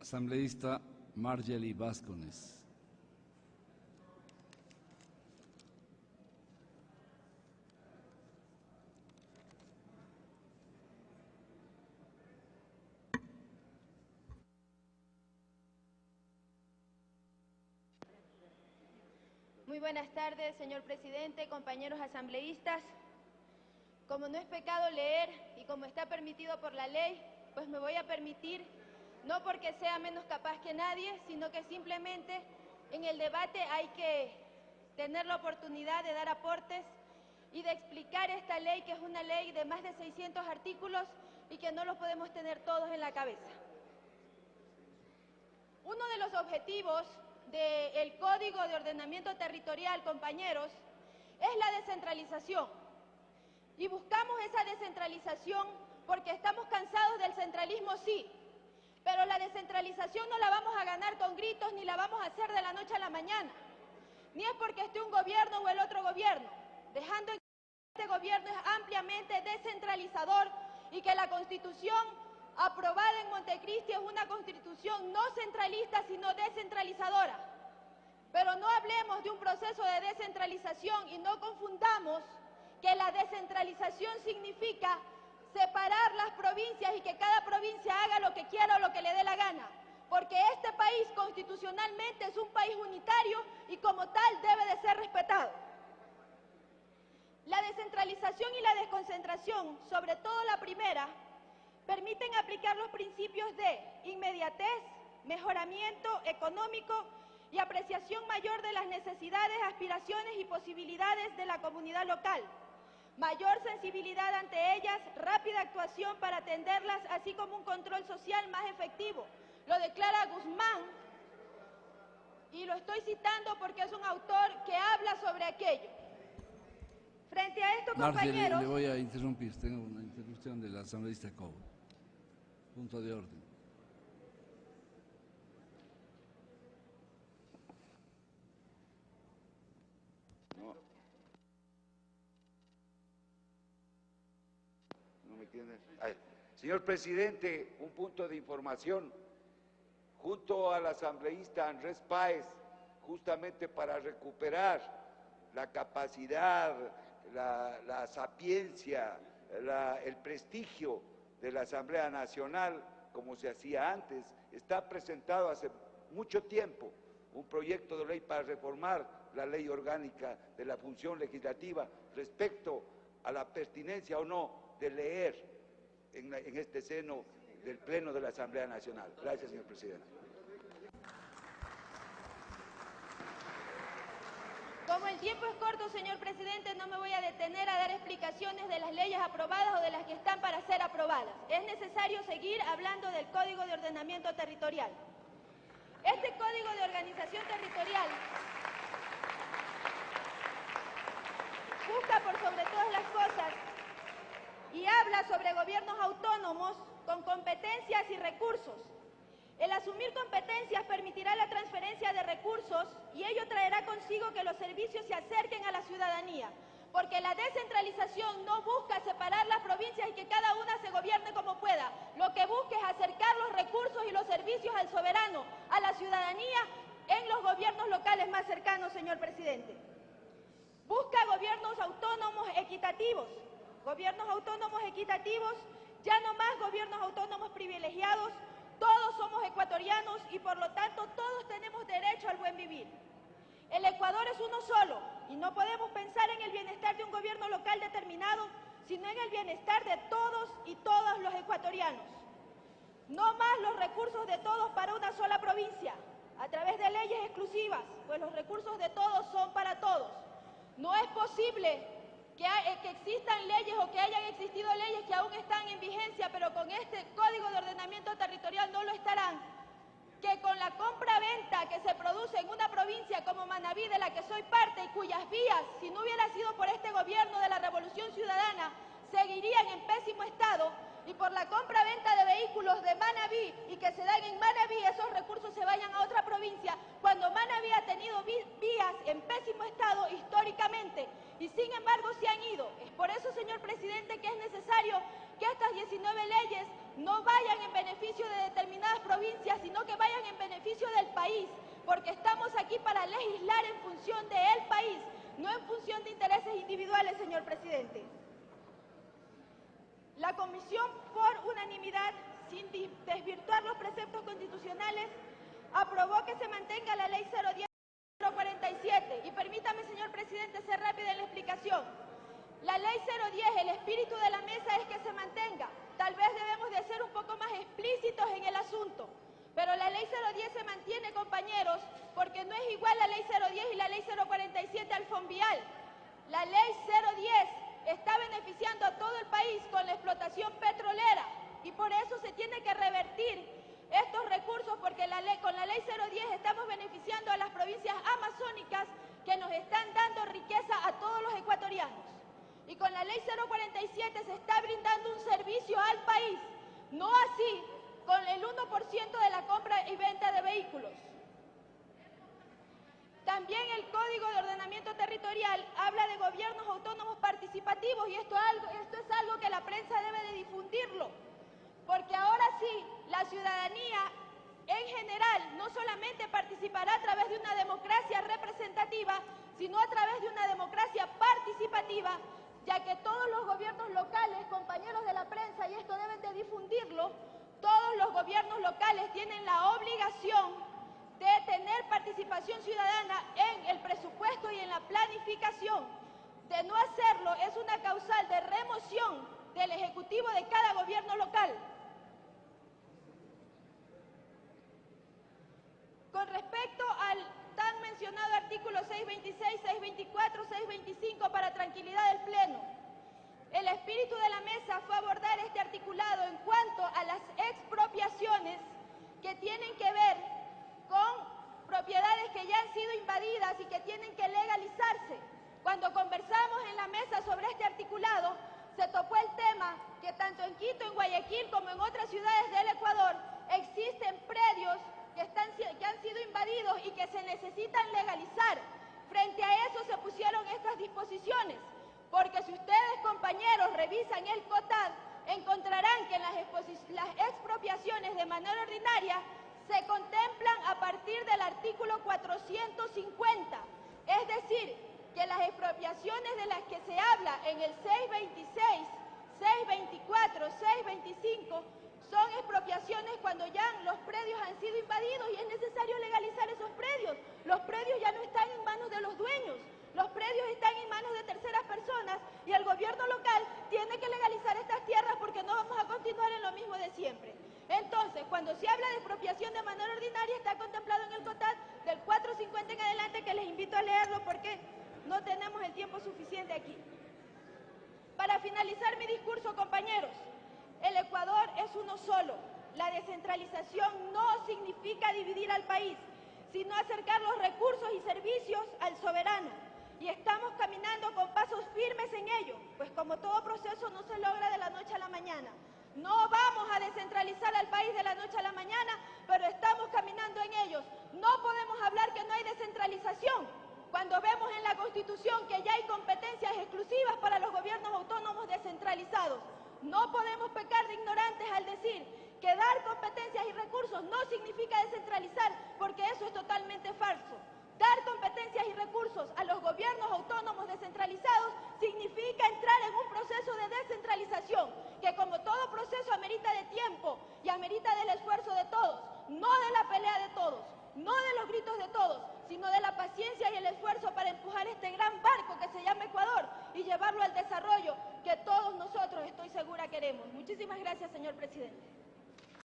Asambleísta Marjorie Vázquez. Muy buenas tardes, señor presidente, compañeros asambleístas. Como no es pecado leer y como está permitido por la ley, pues me voy a permitir, no porque sea menos capaz que nadie, sino que simplemente en el debate hay que tener la oportunidad de dar aportes y de explicar esta ley, que es una ley de más de 600 artículos y que no los podemos tener todos en la cabeza. Uno de los objetivos del Código de Ordenamiento Territorial, compañeros, es la descentralización. Y buscamos esa descentralización porque estamos cansados del centralismo, sí, pero la descentralización no la vamos a ganar con gritos ni la vamos a hacer de la noche a la mañana. Ni es porque esté un gobierno o el otro gobierno, dejando que este gobierno es ampliamente descentralizador y que la Constitución aprobada en Montecristi es una Constitución no centralista, sino descentralizadora. Pero no hablemos de un proceso de descentralización y no confundamos que la descentralización significa separar las provincias y que cada provincia haga lo que quiera o lo que le dé la gana, porque este país constitucionalmente es un país unitario y como tal debe de ser respetado. La descentralización y la desconcentración, sobre todo la primera, permiten aplicar los principios de inmediatez, mejoramiento económico y apreciación mayor de las necesidades, aspiraciones y posibilidades de la comunidad local, mayor sensibilidad ante ellas, rápida actuación para atenderlas, así como un control social más efectivo. Lo declara Guzmán, y lo estoy citando porque es un autor que habla sobre aquello. Frente a esto, compañeros... Le voy a interrumpir, tengo una interrupción del asambleísta Cobo. Punto de orden. No me entiendes. Señor presidente, un punto de información. Junto al asambleísta Andrés Páez, justamente para recuperar la capacidad, la sapiencia, el prestigio de la Asamblea Nacional, como se hacía antes, está presentado hace mucho tiempo un proyecto de ley para reformar la ley orgánica de la función legislativa respecto a la pertinencia o no de leer en este seno del Pleno de la Asamblea Nacional. Gracias, señor presidente. Como el tiempo es corto, señor presidente, no me voy a detener a dar explicaciones de las leyes aprobadas o de las que están para ser aprobadas. Es necesario seguir hablando del Código de Ordenamiento Territorial. Este Código de Organización Territorial busca por sobre todas las cosas y habla sobre gobiernos autónomos con competencias y recursos. El asumir competencias permitirá la transferencia de recursos y ello traerá consigo que los servicios se acerquen a la ciudadanía, porque la descentralización no busca separar las provincias y que cada una se gobierne como pueda. Lo que busca es acercar los recursos y los servicios al soberano, a la ciudadanía, en los gobiernos locales más cercanos, señor presidente. Busca gobiernos autónomos equitativos. Gobiernos autónomos equitativos, ya no más gobiernos autónomos privilegiados. Todos somos ecuatorianos y por lo tanto todos tenemos derecho al buen vivir. El Ecuador es uno solo y no podemos pensar en el bienestar de un gobierno local determinado, sino en el bienestar de todos y todas los ecuatorianos. No más los recursos de todos para una sola provincia, a través de leyes exclusivas, pues los recursos de todos son para todos. No es posible que existan leyes o que hayan existido leyes que aún están en vigencia, pero con este Código de Ordenamiento Territorial no lo estarán, que con la compra-venta que se produce en una provincia como Manabí, de la que soy parte y cuyas vías, si no hubiera sido por este gobierno de la Revolución Ciudadana, seguirían en pésimo estado, y por la compra-venta de vehículos de Manabí y que se dan en Manabí, esos recursos se vayan a otra provincia, cuando Manabí ha tenido vías en pésimo estado históricamente, y sin embargo se han ido. Es por eso, señor presidente, que es necesario que estas 19 leyes no vayan en beneficio de determinadas provincias, sino que vayan comisión, por unanimidad, sin desvirtuar los preceptos constitucionales, aprobó que se mantenga la Ley 010-047. Y permítame, señor presidente, ser rápida en la explicación. La Ley 010, el espíritu de la mesa es que se mantenga. Tal vez debemos de ser un poco más explícitos en el asunto. Pero la Ley 010 se mantiene, compañeros, porque no es igual la Ley 010 y la Ley 047 al Fonvial. La Ley 010 está beneficiando a todo el país con la explotación petrolera y por eso se tiene que revertir estos recursos, porque con la Ley 010 estamos beneficiando a las provincias amazónicas que nos están dando riqueza a todos los ecuatorianos. Y con la Ley 047 se está brindando un servicio al país, no así con el 1% de la compra y venta de vehículos. También el Código de Ordenamiento Territorial habla de gobiernos autónomos participativos y esto es algo que la prensa debe de difundirlo, porque ahora sí, la ciudadanía en general no solamente participará a través de una democracia representativa, sino a través de una democracia participativa, ya que todos los gobiernos locales, compañeros de la prensa, y esto deben de difundirlo, todos los gobiernos locales tienen la obligación de tener participación ciudadana en el presupuesto y en la planificación. De no hacerlo es una causal de remoción del Ejecutivo de cada gobierno local. Con respecto al tan mencionado artículo 626, 624, 625 para tranquilidad del Pleno, el espíritu de la mesa fue abordar este articulado en cuanto a las expropiaciones que tienen que ver con propiedades que ya han sido invadidas y que tienen que legalizarse. Cuando conversamos en la mesa sobre este articulado, se tocó el tema que tanto en Quito, en Guayaquil, como en otras ciudades del Ecuador, existen predios que han sido invadidos y que se necesitan legalizar. Frente a eso se pusieron estas disposiciones, porque si ustedes, compañeros, revisan el COTAD, encontrarán que en las expropiaciones de manera ordinaria se contemplan a partir del artículo 450, es decir, que las expropiaciones de las que se habla en el 626, 624, 625 son expropiaciones cuando ya los predios han sido invadidos y es necesario legalizar esos predios. Los predios ya no están en manos de los dueños, los predios están en manos de terceras personas y el gobierno local tiene que legalizar estas tierras porque no vamos a continuar en lo mismo de siempre. Entonces, cuando se habla de expropiación de manera ordinaria, está contemplado en el COTAD del 450 en adelante, que les invito a leerlo porque no tenemos el tiempo suficiente aquí. Para finalizar mi discurso, compañeros, el Ecuador es uno solo. La descentralización no significa dividir al país, sino acercar los recursos y servicios al soberano. Y estamos caminando con pasos firmes en ello, pues como todo proceso no se logra de la noche a la mañana. No vamos a descentralizar al país de la noche a la mañana, pero estamos caminando en ellos. No podemos hablar que no hay descentralización, cuando vemos en la Constitución que ya hay competencias exclusivas para los gobiernos autónomos descentralizados. No podemos pecar de ignorantes al decir que dar competencias y recursos no significa descentralizar, porque eso es totalmente falso. Dar competencias y recursos a los gobiernos autónomos descentralizados significa entrar en un proceso de descentralización, que como todo proceso amerita de tiempo y amerita del esfuerzo de todos, no de la pelea de todos, no de los gritos de todos, sino de la paciencia y el esfuerzo para empujar este gran barco que se llama Ecuador y llevarlo al desarrollo que todos nosotros, estoy segura, queremos. Muchísimas gracias, señor presidente.